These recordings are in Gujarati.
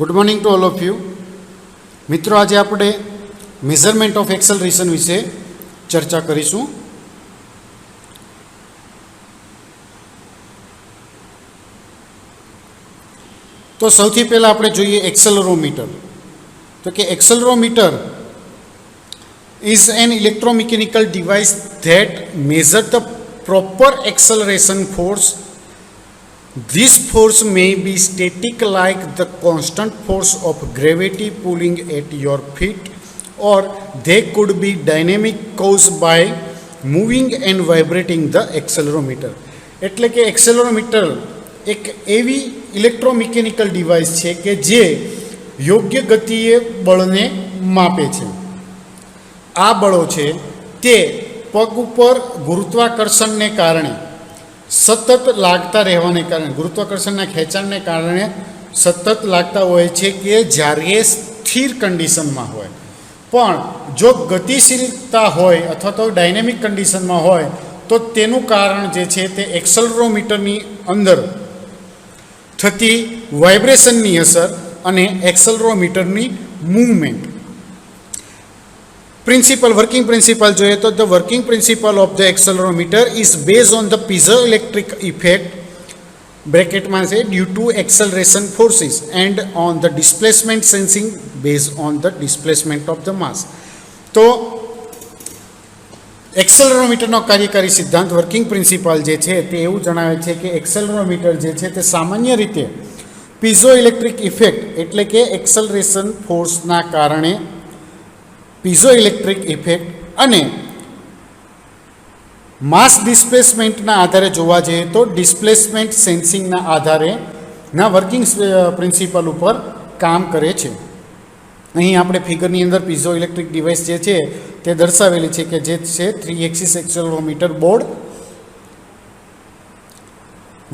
Good morning to all of you મિત્રો, આજે આપણે મેઝરમેન્ટ ઓફ એક્સલરેશન વિશે ચર્ચા કરીશું. તો સૌથી પહેલાં આપણે જોઈએ એક્સેલરોમીટર. તો કે accelerometer is an electromechanical device that measures the proper acceleration force. This force may be static like the constant force of gravity pulling at your feet, or they could be dynamic caused by moving and vibrating the accelerometer. એટલે કે એક્સેલરોમીટર એક એવી ઇલેક્ટ્રોમિકેનિકલ ડિવાઇસ છે કે જે યોગ્ય ગતિએ બળને માપે છે. આ બળો છે તે પગ ઉપર ગુરુત્વાકર્ષણને કારણે સતત લાગતા રહેવાને કારણે, ગુરુત્વાકર્ષણના ખેંચાણને કારણે સતત લાગતા હોય છે કે જ્યારે સ્થિર કન્ડિશનમાં હોય. પણ જો ગતિશીલતા હોય અથવા તો ડાયનેમિક કન્ડિશનમાં હોય તો તેનું કારણ જે છે તે એક્સેલરોમીટરની અંદર થતી વાઇબ્રેશનની અસર અને એક્સેલરોમીટરની મૂવમેન્ટ. પ્રિન્સિપલ, વર્કિંગ પ્રિન્સિપલ જોઈએ તો the working principle of the accelerometer is base on the piezoelectric effect બ્રેકેટમાં છે due to acceleration forces and on the displacement sensing base on the displacement of the mass. તો એક્સેલરોમીટરનો કાર્યકારી સિદ્ધાંત, વર્કિંગ પ્રિન્સિપલ જે છે તે એવું જણાવે છે કે એક્સેલરોમીટર જે છે તે સામાન્ય રીતે પીઝોઇલેક્ટ્રિક ઇફેક્ટ એટલે કે એક્સેલરેશન ફોર્સના કારણે પીઝોઇલેક્ટ્રિક ઇફેક્ટ અને માસ ડિસ્પ્લેસમેન્ટના આધારે જોવા જઈએ તો ડિસ્પ્લેસમેન્ટ સેન્સિંગના આધારે ના વર્કિંગ પ્રિન્સિપલ ઉપર કામ કરે છે. અહીં આપણે ફિગરની અંદર પીઝોઇલેક્ટ્રિક ડિવાઇસ જે છે તે દર્શાવેલી છે કે જે છે 3 એક્સિસ એક્સેલરોમીટર બોર્ડ.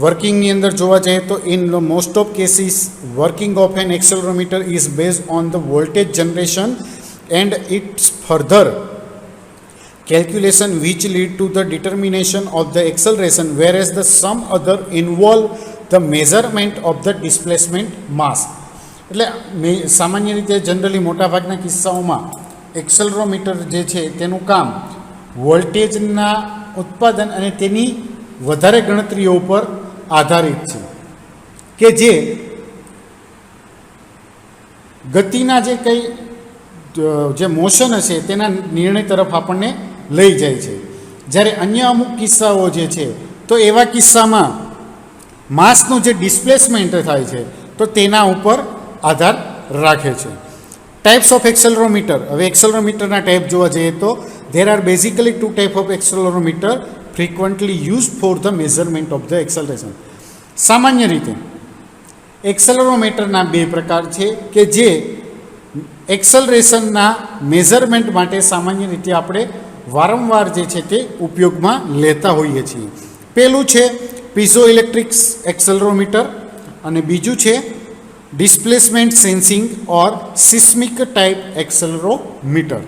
વર્કિંગની અંદર જોવા જઈએ તો in most of cases working of an accelerometer is based on the voltage generation and its further calculation which lead to the determination of the acceleration, whereas the some other involve the measurement of the displacement mass. એટલે સામાન્ય રીતે જનરલી મોટાભાગના કિસ્સાઓમાં એક્સેલરોમીટર જે છે તેનું કામ વોલ્ટેજના ઉત્પાદન અને તેની વધારે ગણતરીઓ ઉપર આધારિત છે કે જે ગતિના જે મોશન હશે તેના નિર્ણય તરફ આપણને લઈ જાય છે. જ્યારે અન્ય અમુક કિસ્સાઓ જે છે તો એવા કિસ્સામાં માસનું જે ડિસ્પ્લેસમેન્ટ થાય છે તો તેના ઉપર આધાર રાખે છે. Types of accelerometer. હવે એક્સેલરોમીટરના ટાઈપ જોવા જઈએ તો there are basically 2 type of accelerometer frequently use for the measurement of the acceleration. સામાન્ય રીતે એક્સેલરોમીટરના બે પ્રકાર છે કે જે એક્સેલરેશનના મેઝરમેન્ટ માટે સામાન્ય રીતે આપણે વારંવાર જે છે તે ઉપયોગમાં લેતા હોઈએ છીએ. પહેલું છે પીઝોઇલેક્ટ્રિક એક્સેલરોમીટર અને બીજું છે ડિસ્પ્લેસમેન્ટ સેન્સિંગ ઓર સિસ્મિક ટાઈપ એક્સેલરોમીટર.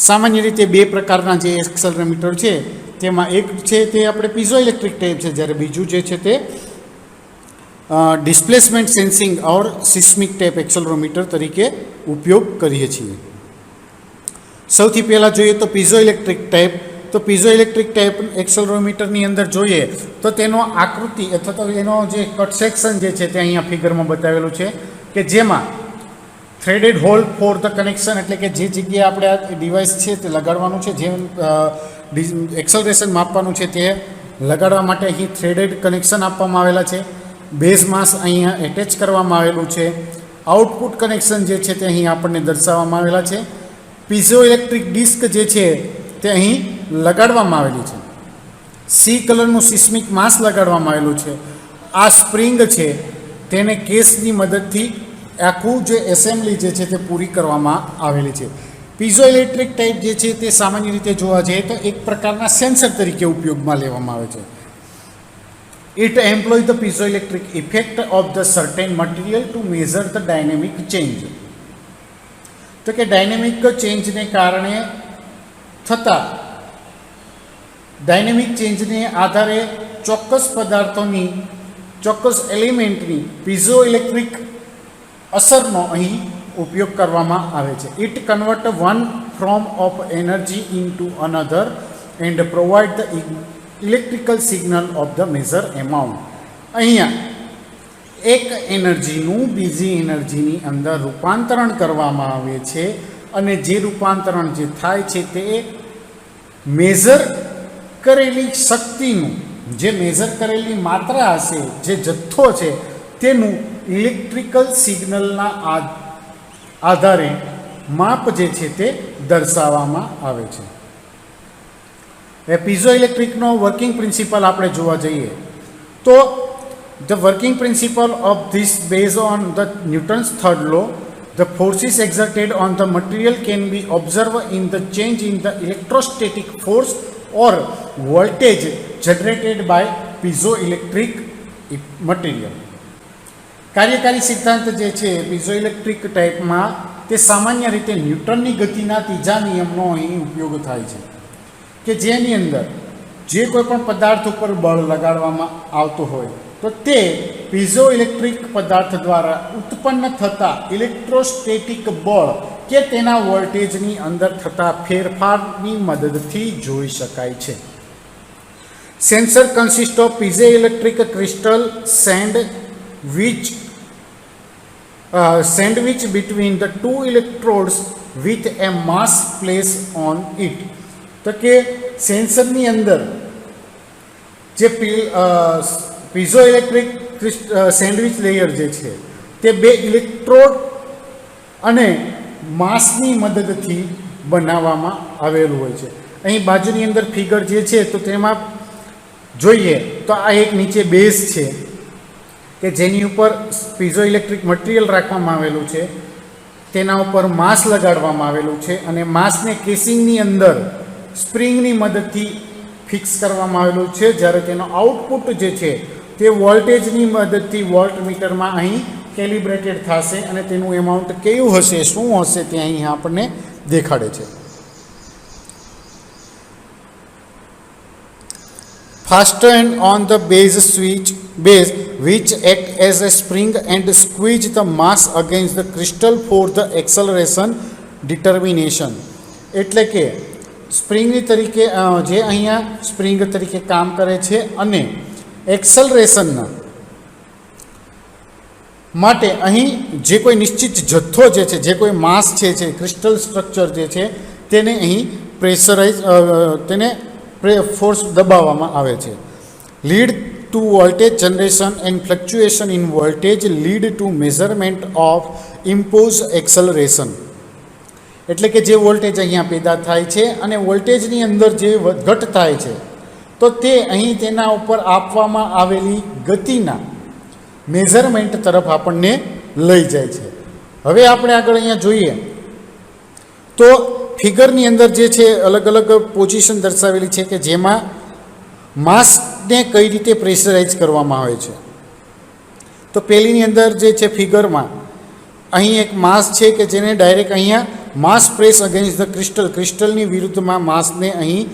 સામાન્ય રીતે બે પ્રકારના જે એક્સેલરોમીટર છે તેમાં એક છે તે આપણે પીઝોઇલેક્ટ્રિક ટાઈપ છે, જ્યારે બીજું જે છે તે ડિસ્પ્લેસમેન્ટ સેન્સિંગ ઓર સિસ્મિક ટાઈપ એક્સેલરોમીટર તરીકે ઉપયોગ કરીએ છીએ. સૌથી પહેલાં જોઈએ તો પીઝોઇલેક્ટ્રિક ટાઈપ. તો પીઝોઇલેક્ટ્રિક ટાઈપ એક્સેલરોમીટરની અંદર જોઈએ તો તેનો આકૃતિ અથવા તો એનો જે કટ સેક્શન જે છે તે અહીંયા ફિગરમાં બતાવેલું છે કે જેમાં threaded hole for the connection, એટલે કે જે જગ્યાએ આપણે આ ડિવાઇસ છે તે લગાડવાનું છે, જે એક્સેલરેશન માપવાનું છે તે લગાડવા માટે અહીં થ્રેડેડ કનેક્શન આપવામાં આવેલા છે. બેઝ માસ અહીંયા એટેચ કરવામાં આવેલું છે. આઉટપુટ કનેક્શન જે છે તે અહીં આપણને દર્શાવવામાં આવેલા છે. પીઝોઇલેક્ટ્રિક ડિસ્ક જે છે તે અહીં લગાડવામાં આવેલી છે. સી કલરનું સિસ્મિક માસ લગાડવામાં આવેલું છે. આ સ્પ્રિંગ છે તેને કેસની મદદથી આખું જે એસેમ્બલી જે છે તે પૂરી કરવામાં આવેલી છે. પીઝોઇલેક્ટ્રિક ટાઈપ જે છે તે સામાન્ય રીતે જોવા જઈએ તો એક પ્રકારના સેન્સર તરીકે ઉપયોગમાં લેવામાં આવે છે. It employs the piezoelectric effect of the certain material to measure the dynamic change. તો કે ડાયનેમિક ચેન્જને કારણે થતા ડાયનેમિક ચેન્જને આધારે ચોક્કસ પદાર્થોની ચોક્કસ એલિમેન્ટની પીઝોઇલેક્ટ્રિક અસરનો અહીં ઉપયોગ કરવામાં આવે છે. It convert one form of energy into another and provide the electrical signal of the measure amount. અહીંયા એક એનર્જીનું બીજી એનર્જીની અંદર રૂપાંતરણ કરવામાં આવે છે અને જે રૂપાંતરણ જે થાય છે તે મેઝર કરેલી શક્તિનું, જે મેઝર કરેલી માત્રા હશે, જે જથ્થો છે તેનું ઇલેક્ટ્રિકલ સિગ્નલના આધારે માપ જે છે તે દર્શાવવામાં આવે છે. એ પીઝો ઇલેક્ટ્રિકનો વર્કિંગ પ્રિન્સિપલ આપણે જોવા જઈએ તો the working principle of this based on the Newton's third law, the forces exerted on the material can be observed in the change in the electrostatic force or voltage generated by piezoelectric material. કાર્યકારી સિદ્ધાંત જે છે પીઝોઇલેક્ટ્રિક ટાઈપમાં તે સામાન્ય રીતે ન્યૂટનની ગતિના ત્રીજા નિયમનો અહીં ઉપયોગ થાય છે કે જેની અંદર જે કોઈ પણ પદાર્થ ઉપર બળ લગાડવામાં આવતું હોય તો તે પીઝોઇલેક્ટ્રિક પદાર્થ દ્વારા ઉત્પન્ન થતા ઇલેક્ટ્રોસ્ટેટિક બળ કે તેના વોલ્ટેજની અંદર થતા ફેરફારની મદદથી જોઈ શકાય છે. Sensor consist of piezoelectric crystal sandwich between the two electrodes with a mass placed on it. તો કે સેન્સરની અંદર જે પીઝોઇલેક્ટ્રિક સેન્ડવિચ લેયર જે છે તે બે ઇલેક્ટ્રોડ અને માસની મદદથી બનાવવામાં આવેલું હોય છે. અહીં બાજુની અંદર ફિગર જે છે તો તેમાં જોઈએ તો આ એક નીચે બેઝ છે કે જેની ઉપર પીઝોઇલેક્ટ્રિક મટીરિયલ રાખવામાં આવેલું છે, તેના ઉપર માસ લગાડવામાં આવેલું છે અને માસને કેસિંગની અંદર સ્પ્રિંગની મદદથી ફિક્સ કરવામાં આવેલું છે. જ્યારે તેનો આઉટપુટ જે છે તે વોલ્ટેજની મદદથી વોલ્ટમીટરમાં અહીં કેલિબ્રેટેડ થશે અને તેનું એમાઉન્ટ કેવું હશે, શું હશે તે અહીં આપણને દેખાડે છે. Fastened on the base which act as a spring and squeeze the mass against the crystal for the acceleration determination. એટલે કે સ્પ્રિંગની તરીકે જે અહીંયા સ્પ્રિંગ તરીકે કામ કરે છે અને એક્સલરેશનના માટે અહીં જે કોઈ નિશ્ચિત જથ્થો જે છે, જે કોઈ માસ છે, ક્રિસ્ટલ સ્ટ્રક્ચર જે છે તેને અહીં તેને ફોર્સ દબાવવામાં આવે છે. Lead to voltage generation and fluctuation in voltage lead to measurement of impose acceleration. એટલે કે જે વોલ્ટેજ અહીંયા પેદા થાય છે અને વોલ્ટેજની અંદર જે વધઘટ થાય છે તો તે અહીં તેના ઉપર આપવામાં આવેલી ગતિના મેઝરમેન્ટ તરફ આપણને લઈ જાય છે. હવે આપણે આગળ અહીંયા જોઈએ તો ફિગરની અંદર જે છે અલગ અલગ પોઝિશન દર્શાવેલી છે કે જેમાં માસને કઈ રીતે પ્રેશરાઇઝ કરવામાં આવે છે. તો પહેલીની અંદર જે છે ફિગરમાં અહીં એક માસ છે કે જેને ડાયરેક્ટ અહીંયા માસ પ્રેસ અગેન્સ્ટ ધ ક્રિસ્ટલની વિરુદ્ધમાં માસને અહીં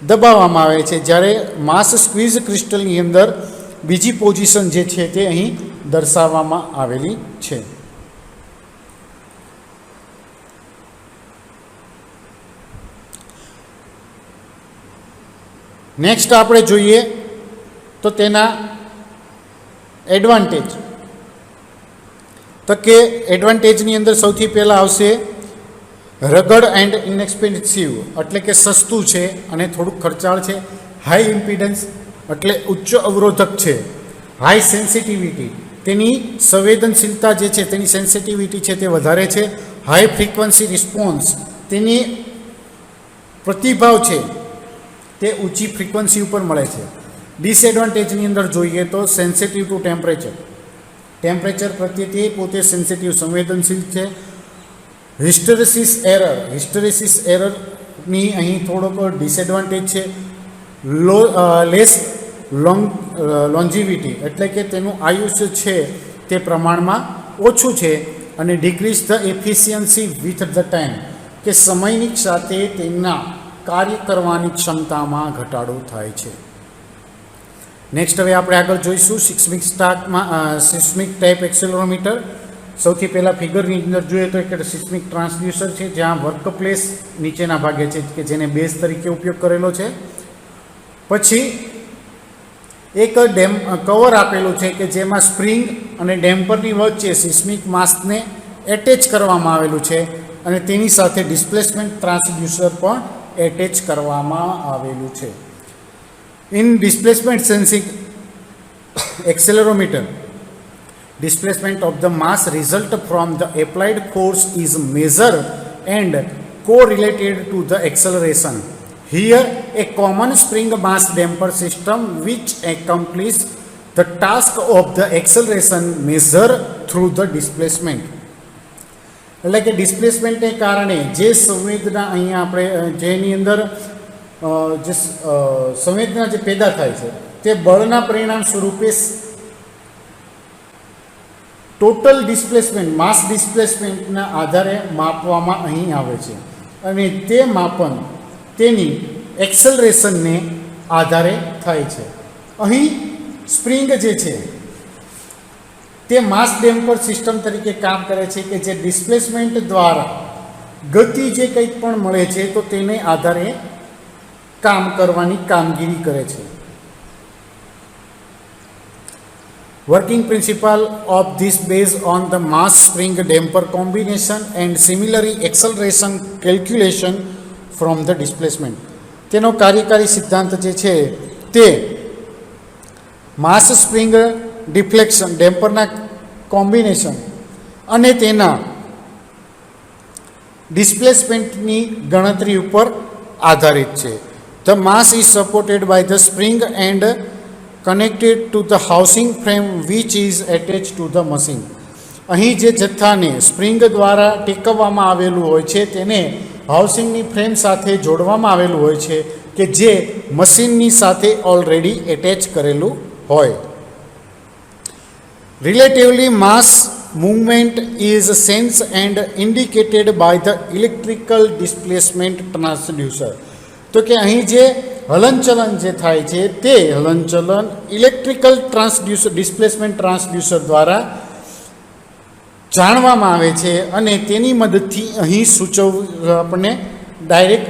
દબાવવામાં આવે છે, જ્યારે માસ સ્ક્વીઝ ક્રિસ્ટલની અંદર બીજી પોઝિશન જે છે તે અહીં દર્શાવવામાં આવેલી છે. નેક્સ્ટ આપણે જોઈએ તો તેના એડવાન્ટેજ. તો કે એડવાન્ટેજની અંદર સૌથી પહેલાં આવશે રગડ એન્ડ ઇનએક્સપેન્સિવ, એટલે કે સસ્તું છે અને થોડુંક ખર્ચાળ છે. હાઈ ઇમ્પિડન્સ એટલે ઉચ્ચ અવરોધક છે. હાઈ સેન્સિટિવિટી, તેની સંવેદનશીલતા જે છે તેની સેન્સિટિવિટી છે તે વધારે છે. હાઈ ફ્રીક્વન્સી રિસ્પોન્સ, તેની પ્રતિભાવ છે તે ઊંચી ફ્રીક્વન્સી ઉપર મળે છે. ડિસએડવાન્ટેજની અંદર જોઈએ તો સેન્સિટિવ ટુ ટેમ્પરેચર પ્રત્યે તે પોતે સેન્સિટિવ સંવેદનશીલ છે. હિસ્ટેરેસિસ એરરની અહીં થોડોક ડિસએડવાન્ટેજ છે. લેસ લોન્જીવિટી, એટલે કે તેનું આયુષ્ય છે તે પ્રમાણમાં ઓછું છે. અને decrease the efficiency with the time, કે સમયની સાથે તેના કાર્ય કરવાની ક્ષમતામાં ઘટાડો થાય છે. નેક્સ્ટ હવે આપણે આગળ જોઈશું સિસ્મિક ટાઈપ એક્સેલરોમીટર. સૌથી પહેલાં ફિગરની અંદર જોઈએ તો એક સિસ્મિક ટ્રાન્સડ્યુસર છે, જ્યાં વર્કપ્લેસ નીચેના ભાગે છે કે જેને બેઝ તરીકે ઉપયોગ કરેલો છે. પછી એક કવર આપેલું છે કે જેમાં સ્પ્રિંગ અને ડેમ્પરની વચ્ચે સિસ્મિક માસને એટેચ કરવામાં આવેલું છે અને તેની સાથે ડિસ્પ્લેસમેન્ટ ટ્રાન્સડ્યુસર પણ એટેચ કરવામાં આવેલું છે. In displacement sensing accelerometer, displacement of the mass result from the applied force is measured and correlated to the acceleration. Here a common spring mass damper system which accomplishes the task of the acceleration measured through the displacement. એટલે કે ડિસ્પ્લેસમેન્ટને કારણે જે સંવેદના અહીંયા આપણે જેની અંદર જે સંવેદના જે પેદા થાય છે તે બળના પરિણામ સ્વરૂપે ટોટલ ડિસ્પ્લેસમેન્ટ માસ ડિસ્પ્લેસમેન્ટના આધારે માપવામાં અહીં આવે છે અને તે માપન તેની એક્સલરેશનને આધારે થાય છે. અહીં સ્પ્રિંગ જે છે તે માસ ડેમ્પર સિસ્ટમ તરીકે કામ કરે છે કે જે ડિસ્પ્લેસમેન્ટ દ્વારા ગતિ જે કંઈક પણ મળે છે તો તેને આધારે કામ કરવાની કામગીરી કરે છે. Working principle of this based on the mass spring damper combination and similarly acceleration calculation from the displacement. તેનો કાર્યકારી સિદ્ધાંત જે છે તે માસ સ્પ્રિંગ ડિફ્લેક્શન ડેમ્પરના કોમ્બિનેશન અને તેના ડિસ્પ્લેસમેન્ટની ગણતરી ઉપર આધારિત છે. The mass is supported by the spring and connected to the housing frame which is attached to the machine. અહીં જે જથ્થાને સ્પ્રિંગ દ્વારા ટેકવવામાં આવેલું હોય છે તેને હાઉસિંગની ફ્રેમ સાથે જોડવામાં આવેલું હોય છે કે જે મશીનની સાથે ઓલરેડી એટેચ કરેલું હોય. Relatively mass movement is sensed and indicated by the electrical displacement transducer. તો કે અહીં જે હલનચલન જે થાય છે તે હલનચલન ઇલેક્ટ્રિકલ ટ્રાન્સડ્યુસર ડિસ્પ્લેસમેન્ટ ટ્રાન્સડ્યુસર દ્વારા જાણવામાં આવે છે અને તેની મદદથી અહીં આપણને ડાયરેક્ટ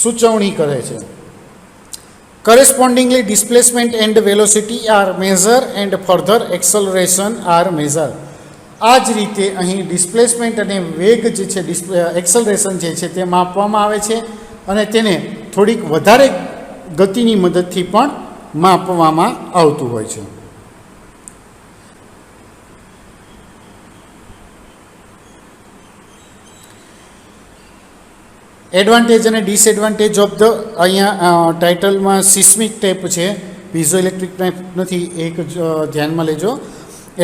સૂચવણી કરે છે. Correspondingly displacement and velocity are measure and further acceleration are measure. આ જ રીતે અહીં ડિસ્પ્લેસમેન્ટ અને વેગ જે છે એક્સલરેશન જે છે તે માપવામાં આવે છે અને તેને થોડીક વધારે ગતિની મદદથી પણ માપવામાં આવતું હોય છે. એડવાન્ટેજ અને ડિસએડવાન્ટેજ ઓફ ધ અહીંયા ટાઇટલમાં સિસ્મિક ટેપ છે, પીઝો ઇલેક્ટ્રિક ટેપ નથી, એક ધ્યાનમાં લેજો.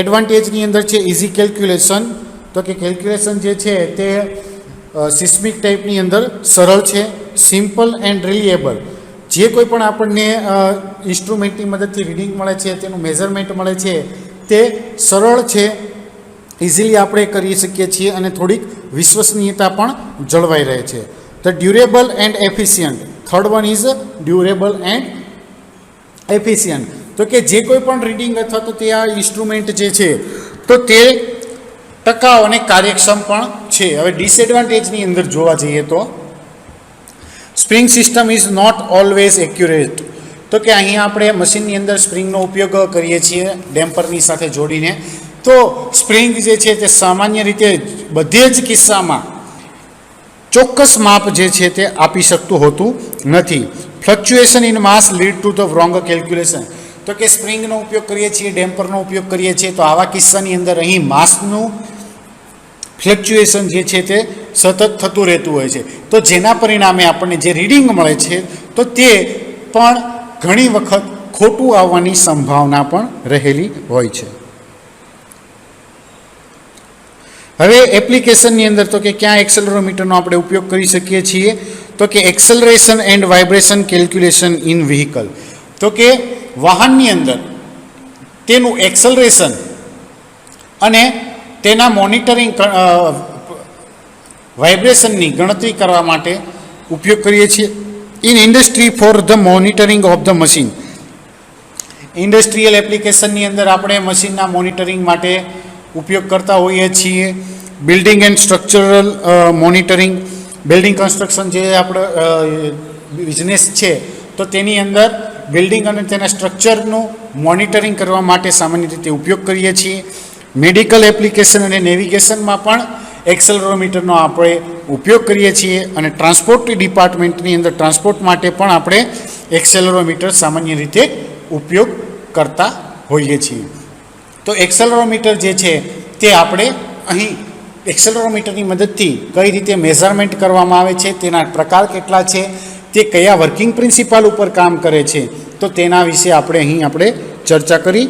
એડવાન્ટેજની અંદર છે ઇઝી કેલ્ક્યુલેશન, તો કે કેલ્ક્યુલેશન જે છે તે સિસ્મિક ટાઈપની અંદર સરળ છે. સિમ્પલ એન્ડ રિલિયેબલ, જે કોઈ પણ આપણને ઇન્સ્ટ્રુમેન્ટની મદદથી રીડિંગ મળે છે તેનું મેઝરમેન્ટ મળે છે તે સરળ છે, ઇઝીલી આપણે કરી શકીએ છીએ અને થોડીક વિશ્વસનીયતા પણ જળવાઈ રહે છે. The durable and efficient, third one is durable and efficient, તો કે જે કોઈ પણ રીડિંગ અથવા તો તે આ ઇન્સ્ટ્રુમેન્ટ જે છે તો તે ટકાઉ અને કાર્યક્ષમ પણ છે. હવે ડિસએડવાન્ટેજની અંદર જોવા જઈએ તો spring system is not always accurate, તો કે અહીંયા આપણે મશીનની અંદર સ્પ્રિંગનો ઉપયોગ કરીએ છીએ ડેમ્પરની સાથે જોડીને, તો સ્પ્રિંગ જે છે તે સામાન્ય રીતે બધે જ કિસ્સામાં ચોક્કસ માપ જે છે તે આપી શકતું હોતું નથી. Fluctuation in mass lead to the wrong calculation, તો કે સ્પ્રિંગનો ઉપયોગ કરીએ છીએ ડેમ્પરનો ઉપયોગ કરીએ છીએ તો આવા કિસ્સાની અંદર અહીં માસનું ફ્લક્ચ્યુએશન જે છે તે સતત થતું રહેતું હોય છે, તો જેના પરિણામે આપણને જે રીડિંગ મળે છે તો તે પણ ઘણી વખત ખોટું આવવાની સંભાવના પણ રહેલી હોય છે. હવે એપ્લિકેશનની અંદર તો કે ક્યાં એક્સેલરોમીટરનો આપણે ઉપયોગ કરી શકીએ છીએ, તો કે acceleration and vibration calculation in vehicle, તો કે વાહનની અંદર તેનું એક્સેલરેશન અને તેના મોનિટરિંગ વાઇબ્રેશનની ગણતરી કરવા માટે ઉપયોગ કરીએ છીએ. In industry for the monitoring of the machine, industrial એપ્લિકેશનની અંદર આપણે મશીનના મોનિટરિંગ માટે ઉપયોગ કરતા હોઈએ છીએ. Building and structural monitoring, building construction જે આપણો બિઝનેસ છે તો તેની અંદર બિલ્ડિંગ અને તેના સ્ટ્રક્ચરનું મોનિટરિંગ કરવા માટે સામાન્ય રીતે ઉપયોગ કરીએ છીએ. મેડિકલ એપ્લિકેશન અને નેવિગેશનમાં પણ એક્સેલરોમીટરનો આપણે ઉપયોગ કરીએ છીએ. અને ટ્રાન્સપોર્ટ ડિપાર્ટમેન્ટની અંદર ટ્રાન્સપોર્ટ માટે પણ આપણે એક્સેલરોમીટર સામાન્ય રીતે ઉપયોગ કરતા હોઈએ છીએ. તો એક્સેલરોમીટર જે છે તે આપણે અહીં એક્સેલરોમીટરની મદદથી કઈ રીતે મેઝરમેન્ટ કરવામાં આવે છે, તેના પ્રકાર કેટલા છે, તે કયા વર્કિંગ પ્રિન્સિપાલ ઉપર કામ કરે છે, તો તેના વિશે આપણે ચર્ચા કરી.